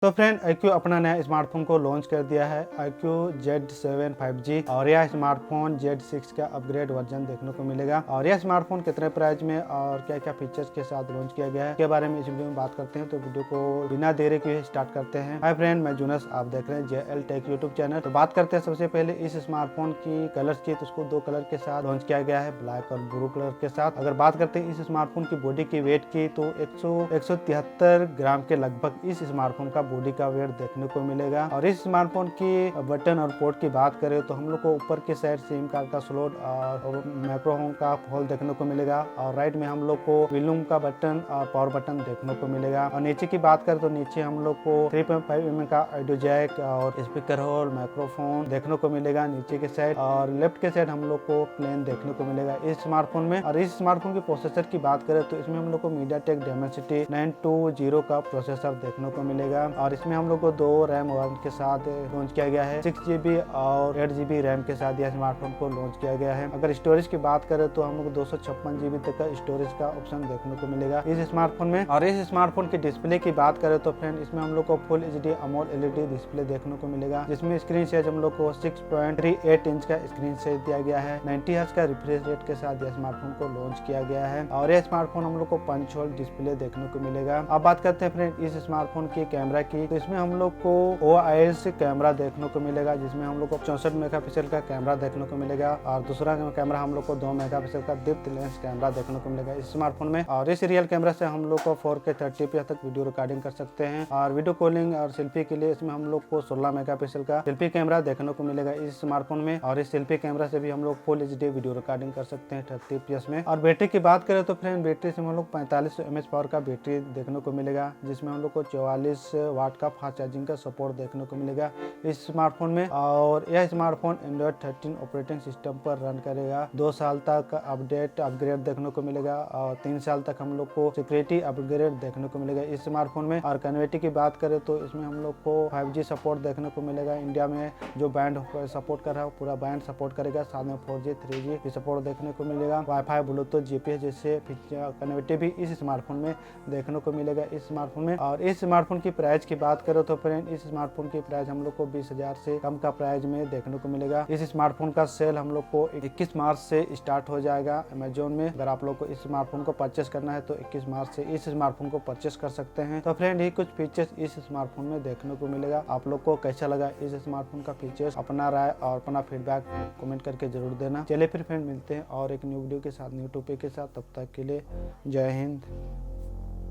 तो friend iQOO अपना नया स्मार्टफोन को लॉन्च कर दिया है iQOO Z7 5G और यह स्मार्टफोन Z6 का अपग्रेड वर्जन देखने को मिलेगा। और यह स्मार्टफोन कितने प्राइस में और क्या क्या फीचर्स के साथ लॉन्च किया गया है के बारे में इस वीडियो में बात करते हैं। तो वीडियो को बिना देरी के स्टार्ट करते हैं। हाय फ्रेंड, मैं जुनस, आप देख रहे हैं JL टेक यूट्यूब चैनल। तो बात करते हैं सबसे पहले इस स्मार्टफोन की कलर्स की, तो उसको दो कलर के साथ लॉन्च किया गया है, ब्लैक और ब्लू कलर के साथ। अगर बात करते हैं इस स्मार्टफोन की बॉडी की वेट की, तो 173 ग्राम के लगभग इस स्मार्टफोन का बॉडी का वेट देखने को मिलेगा। और इस स्मार्टफोन की बटन और पोर्ट की बात करें तो हम लोग को ऊपर की साइड सिम कार्ड का स्लॉट और माइक्रोफोन का होल देखने को मिलेगा। और राइट में हम लोग को वॉल्यूम का बटन और पावर बटन देखने को मिलेगा। और नीचे की बात करें तो नीचे हम लोग को 3.5 mm का ऑडियो जैक और स्पीकर होल, माइक्रोफोन देखने को मिलेगा नीचे के साइड। और लेफ्ट के साइड हम लोग को प्लेन देखने को मिलेगा इस स्मार्टफोन में। और इस स्मार्टफोन की प्रोसेसर की बात करें तो इसमें हम लोग को MediaTek Dimensity 920 का प्रोसेसर देखने को मिलेगा। और इसमें हम लोग को 2 रैम के साथ लॉन्च किया गया है। 6GB और 8GB रैम के साथ यह स्मार्टफोन को लॉन्च किया गया है। अगर स्टोरेज की बात करें तो हम लोग 256GB तक का स्टोरेज का ऑप्शन देखने को मिलेगा इस स्मार्टफोन में। और इस स्मार्टफोन की डिस्प्ले की बात करें तो फ्रेंड इसमें हम लोग को full HD AMOLED LED display देखने को मिलेगा, जिसमें स्क्रीन साइज हम लोग को 6.38 इंच का स्क्रीन साइज दिया गया है। 90 हर्ट्ज का रिफ्रेश रेट के साथ यह स्मार्टफोन को लॉन्च किया गया है। और यह स्मार्टफोन हम लोग को पंच होल डिस्प्ले देखने को मिलेगा। अब बात करते हैं फ्रेंड इस स्मार्टफोन की कैमरा की, तो इसमें हम लोग को OIS कैमरा देखने को मिलेगा, जिसमें हम लोग को 64 मेगापिक्सल का कैमरा देखने को मिलेगा। और दूसरा कैमरा हम लोग को 2 मेगापिक्सल का डेप्थ लेंस कैमरा देखने को मिलेगा इस स्मार्टफोन में। और इस रियल कैमरा से हम लोग को 4K 30p तक वीडियो रिकॉर्डिंग कर सकते हैं। और वीडियो कॉलिंग और सेल्फी के लिए इसमें हम लोग को 16 मेगापिक्सल का सेल्फी कैमरा देखने को मिलेगा इस स्मार्टफोन में। और इस सेल्फी कैमरा से भी हम लोग फुल HD वीडियो रिकॉर्डिंग कर सकते हैं 30fps में। और बैटरी की बात करें तो फ्रेंड बैटरी से हम लोग 4500 mAh पावर का बैटरी देखने को मिलेगा, जिसमें हम लोग को 44 वाट का फास्ट चार्जिंग का सपोर्ट देखने को मिलेगा इस स्मार्टफोन में। और यह स्मार्टफोन Android 13 ऑपरेटिंग सिस्टम पर रन करेगा। 2 साल तक अपग्रेड देखने को मिलेगा और 3 साल तक हम लोग को सिक्योरिटी अपग्रेड देखने को मिलेगा इस स्मार्टफोन में। और कनेक्टिविटी की बात करें तो इसमें हम लोग को 5G सपोर्ट देखने को मिलेगा। इंडिया में जो बैंड सपोर्ट कर रहा है पूरा बैंड सपोर्ट करेगा, साथ में 4G 3G भी सपोर्ट देखने को मिलेगा। वाईफाई, ब्लूटूथ, GPS जैसे कनेक्टिविटी भी इस स्मार्टफोन में देखने को मिलेगा इस स्मार्टफोन में। और इस स्मार्टफोन की प्राइस की बात करो तो फ्रेंड इस स्मार्टफोन की प्राइस हम लोग को 20,000 से कम का प्राइस में देखने को मिलेगा। इस स्मार्टफोन का सेल हम लोग को 21 मार्च से स्टार्ट हो जाएगा अमेजोन में। अगर आप लोग को इस स्मार्टफोन को परचेस करना है तो 21 मार्च से इस स्मार्टफोन को परचेस कर सकते हैं। तो फ्रेंड ये कुछ फीचर्स इस स्मार्टफोन में देखने को मिलेगा। आप लोग को कैसा लगा इस स्मार्टफोन का फीचर्स, अपना राय और अपना फीडबैक कमेंट करके जरूर देना। चलिए फिर फ्रेंड मिलते हैं और एक न्यू वीडियो के साथ, न्यू टॉपिक के साथ। तब तक के लिए जय हिंद।